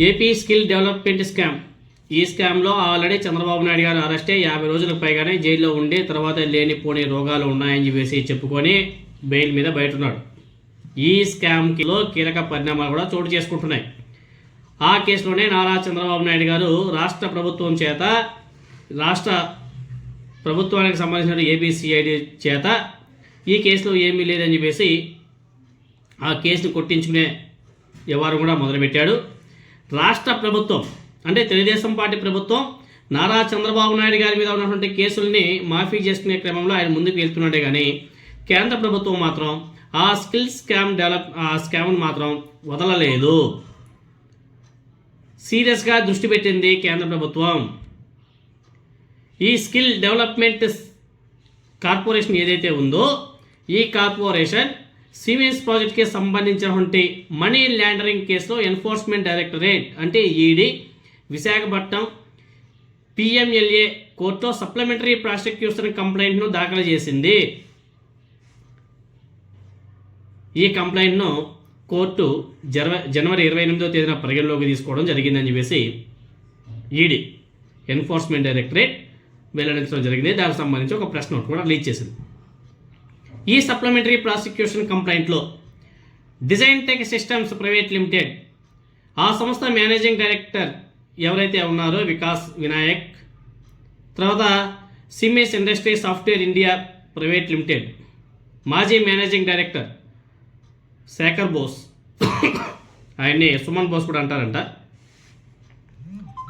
AP skill development scam. ఈ స్కామ్లో already Chandrababu Naidu గారు అరెస్టే 50 రోజులకు పైగానే జైల్లో ఉండి తర్వాత లేనిపోని రోగాలు ఉన్నాయని చెప్పేసి చెప్పుకొని బెయిల్ మీద బయట ఉన్నాడు. ఈ స్కామ్లో కీలక పరిణామాలు కూడా చోటు చేసుకుంటున్నాయి. ఆ కేసులోనే నారా చంద్రబాబు నాయుడు గారు రాష్ట్ర ప్రభుత్వానికి సంబంధించిన ఏపీసీఐడి చేత ఈ కేసులో ఏమీ లేదని చెప్పేసి ఆ కేసును కొట్టించుకునే వ్యవహారం కూడా మొదలుపెట్టాడు. రాష్ట్ర ప్రభుత్వం అంటే తెలుగుదేశం పార్టీ ప్రభుత్వం నారా చంద్రబాబు నాయుడు గారి మీద ఉన్నటువంటి కేసుల్ని మాఫీ చేసుకునే క్రమంలో ఆయన ముందుకు వెళ్తున్నాడే కానీ కేంద్ర ప్రభుత్వం మాత్రం ఆ స్కామ్ను మాత్రం వదలలేదు. సీరియస్గా దృష్టి పెట్టింది కేంద్ర ప్రభుత్వం. ఈ స్కిల్ డెవలప్మెంట్ కార్పొరేషన్ ఏదైతే ఉందో ఈ కార్పొరేషన్ సిమెన్స్ ప్రాజెక్ట్కి సంబంధించినటువంటి మనీ లాండరింగ్ కేసులో ఎన్ఫోర్స్మెంట్ డైరెక్టరేట్ అంటే ఈడీ విశాఖపట్నం పిఎంఎల్ఏ కోర్టులో సప్లిమెంటరీ ప్రాసిక్యూషన్ కంప్లైంట్ను దాఖలు చేసింది. ఈ కంప్లైంట్ను కోర్టు జనవరి 28వ తేదీన పరిగణలోకి తీసుకోవడం జరిగిందని చెప్పేసి ఈడీ ఎన్ఫోర్స్మెంట్ డైరెక్టరేట్ వెల్లడించడం జరిగింది. దానికి సంబంధించి ఒక ప్రెస్ నోట్ కూడా రిలీజ్ చేసింది. ఈ సప్లిమెంటరీ ప్రాసిక్యూషన్ కంప్లైంట్లో design tech systems private limited ఆ సంస్థ మేనేజింగ్ డైరెక్టర్ ఎవరైతే ఉన్నారో వికాస్ వినాయక్, తర్వాత Siemens industry software India private limited మాజీ మేనేజింగ్ డైరెక్టర్ శేఖర్ బోస్, ఆయన్ని సుమన్ బోస్ కూడా అంటారంట,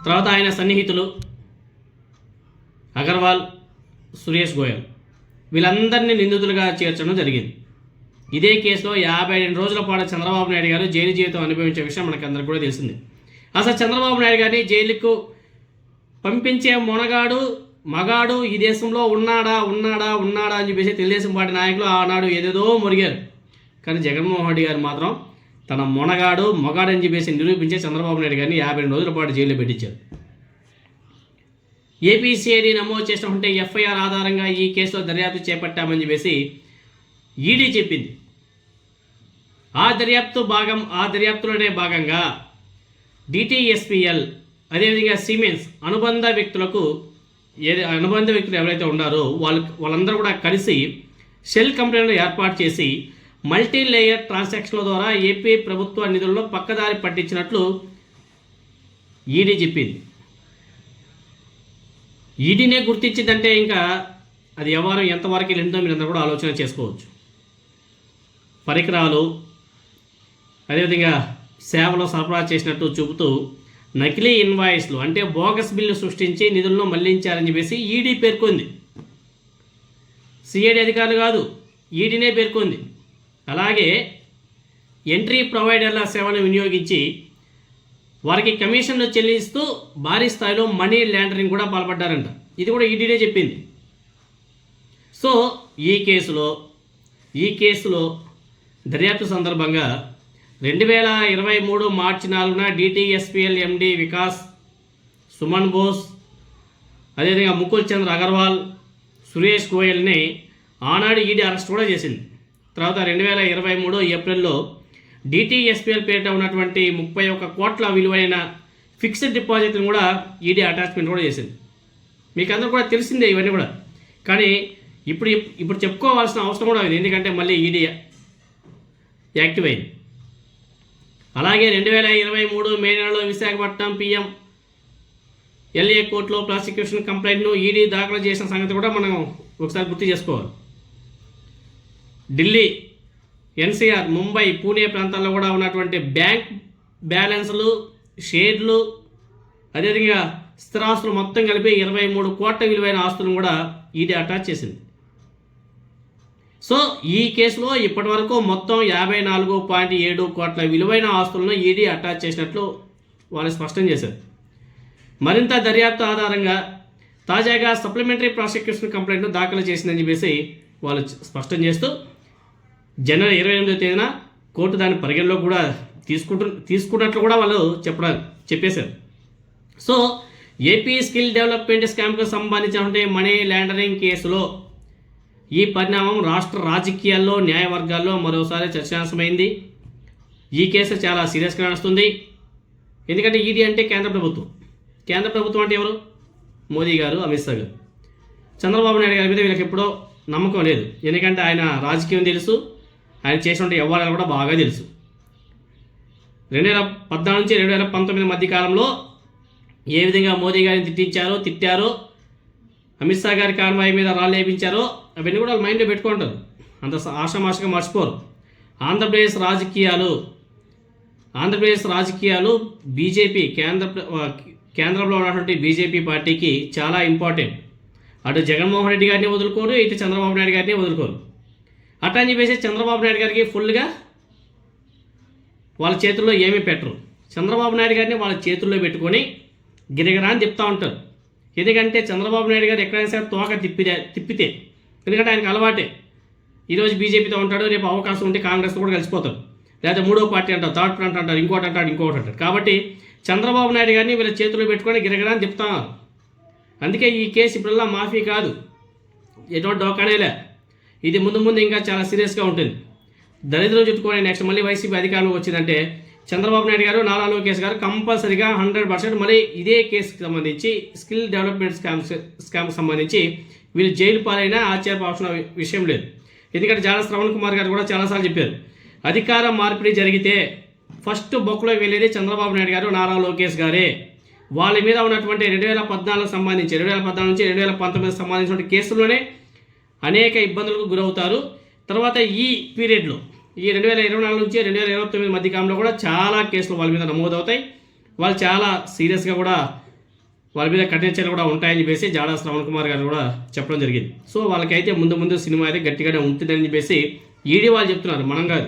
తర్వాత ఆయన సన్నిహితులు అగర్వాల్, సురేష్ గోయల్, వీళ్ళందరినీ నిందితులుగా చేర్చడం జరిగింది. ఇదే కేసులో 52 రోజుల పాటు చంద్రబాబు నాయుడు గారు జైలు జీవితం అనుభవించే విషయం మనకు అందరికీ కూడా తెలిసింది. అసలు చంద్రబాబు నాయుడు గారిని జైలుకు పంపించే మగాడు ఈ దేశంలో ఉన్నాడా అని చెప్పేసి తెలుగుదేశం పార్టీ నాయకులు ఆనాడు ఏదేదో మొరిగారు. కానీ జగన్మోహన్ రెడ్డి గారు మాత్రం తన మగాడని చెప్పేసి నిరూపించే చంద్రబాబు నాయుడు గారిని 52 రోజుల పాటు జైల్లో పెట్టించారు. ఏపీసీఐడి నమోదు చేసినటువంటి ఎఫ్ఐఆర్ ఆధారంగా ఈ కేసులో దర్యాప్తు చేపట్టామని చెప్పేసి ఈడీ చెప్పింది. ఆ దర్యాప్తులోనే భాగంగా డిటిఎస్పిఎల్ అదేవిధంగా సిమెన్స్ అనుబంధ వ్యక్తులు ఎవరైతే ఉన్నారో వాళ్ళందరూ కూడా కలిసి షెల్ కంపెనీలను ఏర్పాటు చేసి మల్టీ లేయర్ ట్రాన్సాక్షన్ల ద్వారా ఏపీ ప్రభుత్వ నిధుల్లో పక్కదారి పట్టించినట్లు ఈడీ చెప్పింది. ఈడీనే గుర్తించిందంటే ఇంకా అది వ్యవహారం ఎంతవరకు వెళ్ళిందో మీరందరూ కూడా ఆలోచన చేసుకోవచ్చు. పరికరాలు అదేవిధంగా సేవలు సరఫరా చేసినట్టు చూపుతూ నకిలీ ఇన్వాయిస్లు అంటే బోగస్ బిల్లు సృష్టించి నిధులను మళ్లించారని చెప్పేసి ఈడీ పేర్కొంది. సిఐడి అధికారులు కాదు, ఈడీనే పేర్కొంది. అలాగే ఎంట్రీ ప్రొవైడర్ల సేవను వినియోగించి వారికి కమిషన్లు చెల్లిస్తూ భారీ స్థాయిలో మనీ లాండరింగ్ కూడా పాల్పడ్డారంట. ఇది కూడా ఈడీనే చెప్పింది. సో ఈ కేసులో దర్యాప్తు సందర్భంగా 2023 మార్చి 4న డిటిఎస్పిఎల్ ఎండి వికాస్, సుమన్ బోస్, అదేవిధంగా ముకుల్ చంద్ర అగర్వాల్, సురేష్ గోయల్ని ఆనాడు ఈడీ అరెస్ట్ కూడా చేసింది. తర్వాత 2023 ఏప్రిల్లో డిటిఎస్పిఎల్ పేరిట ఉన్నటువంటి 31 కోట్ల విలువైన ఫిక్స్డ్ డిపాజిట్లను కూడా ఈడీ అటాచ్మెంట్ కూడా చేసింది. మీకు అందరూ కూడా తెలిసిందే ఇవన్నీ కూడా. కానీ ఇప్పుడు చెప్పుకోవాల్సిన అవసరం కూడా ఉంది, ఎందుకంటే మళ్ళీ ఈడీ యాక్టివ్ అయింది. అలాగే 2023 మే నెలలో విశాఖపట్నం పిఎంఎల్ఏ కోర్టులో ప్రాసిక్యూషన్ కంప్లైంట్ను ఈడీ దాఖలు చేసిన సంగతి కూడా మనం ఒకసారి గుర్తు చేసుకోవాలి. ఢిల్లీ, ఎన్సీఆర్, ముంబై, పూణే ప్రాంతాల్లో కూడా ఉన్నటువంటి బ్యాంక్ బ్యాలెన్స్లు, షేర్లు, అదేవిధంగా స్థిరాస్తులు మొత్తం కలిపి 23 కోట్ల విలువైన ఆస్తులను కూడా ఈడీ అటాచ్ చేసింది. సో ఈ కేసులో ఇప్పటి వరకు మొత్తం 54.7 కోట్ల విలువైన ఆస్తులను ఈడీ అటాచ్ చేసినట్లు వాళ్ళు స్పష్టం చేశారు. మరింత దర్యాప్తు ఆధారంగా తాజాగా సప్లిమెంటరీ ప్రాసిక్యూషన్ కంప్లైంట్ను దాఖలు చేసిందని చెప్పేసి వాళ్ళు స్పష్టం చేస్తూ జనవరి 28వ తేదీన కోర్టు దాని పరిగణలో కూడా తీసుకున్నట్లు కూడా వాళ్ళు చెప్పేశారు. సో ఏపీ స్కిల్ డెవలప్మెంట్ స్కామ్కు సంబంధించినటువంటి మనీ లాండరింగ్ కేసులో ఈ పరిణామం రాష్ట్ర రాజకీయాల్లో, న్యాయవర్గాల్లో మరోసారి చర్చాంశమైంది. ఈ కేసు చాలా సీరియస్గా నడుస్తుంది. ఎందుకంటే ఈడీ అంటే కేంద్ర ప్రభుత్వం. కేంద్ర ప్రభుత్వం అంటే ఎవరు? మోదీ గారు, అమిత్ షా గారు. చంద్రబాబు నాయుడు గారి మీద వీళ్ళకి ఎప్పుడో నమ్మకం లేదు. ఎందుకంటే ఆయన రాజకీయం తెలుసు, ఆయన చేసినటువంటి వ్యవహారాలు కూడా బాగా తెలుసు. 2014 నుంచి 2019 మధ్య కాలంలో ఏ విధంగా మోదీ గారిని తిట్టారో, అమిత్ షా గారి కాన్వాయ్ మీద రాళ్ళు వేయించారో అవన్నీ కూడా వాళ్ళు మైండ్లో పెట్టుకుంటారు. అంత ఆషామాషగా మర్చిపోరు. ఆంధ్రప్రదేశ్ రాజకీయాలు బీజేపీ కేంద్రంలో ఉన్నటువంటి బీజేపీ పార్టీకి చాలా ఇంపార్టెంట్. అటు జగన్మోహన్ రెడ్డి గారిని వదులుకోరు, ఇటు చంద్రబాబు నాయుడు గారిని వదులుకోరు. అట్లా అని చెప్పేసి చంద్రబాబు నాయుడు గారికి ఫుల్గా వాళ్ళ చేతుల్లో ఏమీ పెట్టరు. చంద్రబాబు నాయుడు గారిని వాళ్ళ చేతుల్లో పెట్టుకొని గిరగిరా అని తిప్పుతూ ఉంటారు. ఎందుకంటే చంద్రబాబు నాయుడు గారు ఎక్కడైనా సరే తోక తిప్పితే ఎందుకంటే ఆయనకు అలవాటే. ఈరోజు బీజేపీతో ఉంటాడు, రేపు అవకాశం ఉంటే కాంగ్రెస్తో కూడా కలిసిపోతాడు, లేకపోతే మూడో పార్టీ అంటారు, థర్డ్ ఫ్రంట్ అంటారు, ఇంకోటి అంటారు. కాబట్టి చంద్రబాబు నాయుడు గారిని వీళ్ళ చేతుల్లో పెట్టుకొని గిరగిరా అని తిప్పుతున్నారు. అందుకే ఈ కేసు ఇప్పుడల్లా మాఫీ కాదు, ఎటువంటి డోకానేలే. ఇది ముందు ఇంకా చాలా సీరియస్గా ఉంటుంది. దరిద్రం చుట్టుకొని నెక్స్ట్ మళ్ళీ వైసీపీ అధికారంలో వచ్చిందంటే చంద్రబాబు నాయుడు గారు, నారా లోకేష్ గారు కంపల్సరీగా 100% మళ్ళీ ఇదే కేసుకి సంబంధించి స్కిల్ డెవలప్మెంట్ స్కామ్కి సంబంధించి వీళ్ళు జైలు పాలైనా ఆశ్చర్యపోవాల్సిన విషయం లేదు. ఎందుకంటే జాడ శ్రవణ్ కుమార్ గారు కూడా చాలాసార్లు చెప్పారు, అధికార మార్పిడి జరిగితే ఫస్ట్ బొక్కలోకి వెళ్ళేది చంద్రబాబు నాయుడు గారు, నారా లోకేష్ గారే. వాళ్ళ మీద ఉన్నటువంటి 2014 సంబంధించి 2014 నుంచి 2019 సంబంధించిన కేసుల్లోనే అనేక ఇబ్బందులకు గురవుతారు. తర్వాత ఈ పీరియడ్లో ఈ 2024 నుంచి 2029 మధ్యకాలంలో కూడా చాలా కేసులు వాళ్ళ మీద నమోదవుతాయి. వాళ్ళు చాలా సీరియస్గా కూడా వాళ్ళ మీద కఠిన చర్యలు కూడా ఉంటాయని చెప్పేసి జాడా శ్రవణ్ కుమార్ గారు కూడా చెప్పడం జరిగింది. సో వాళ్ళకైతే ముందు సినిమా అయితే గట్టిగానే ఉంటుందని చెప్పేసి ఈడీ వాళ్ళు చెప్తున్నారు, మనం కాదు.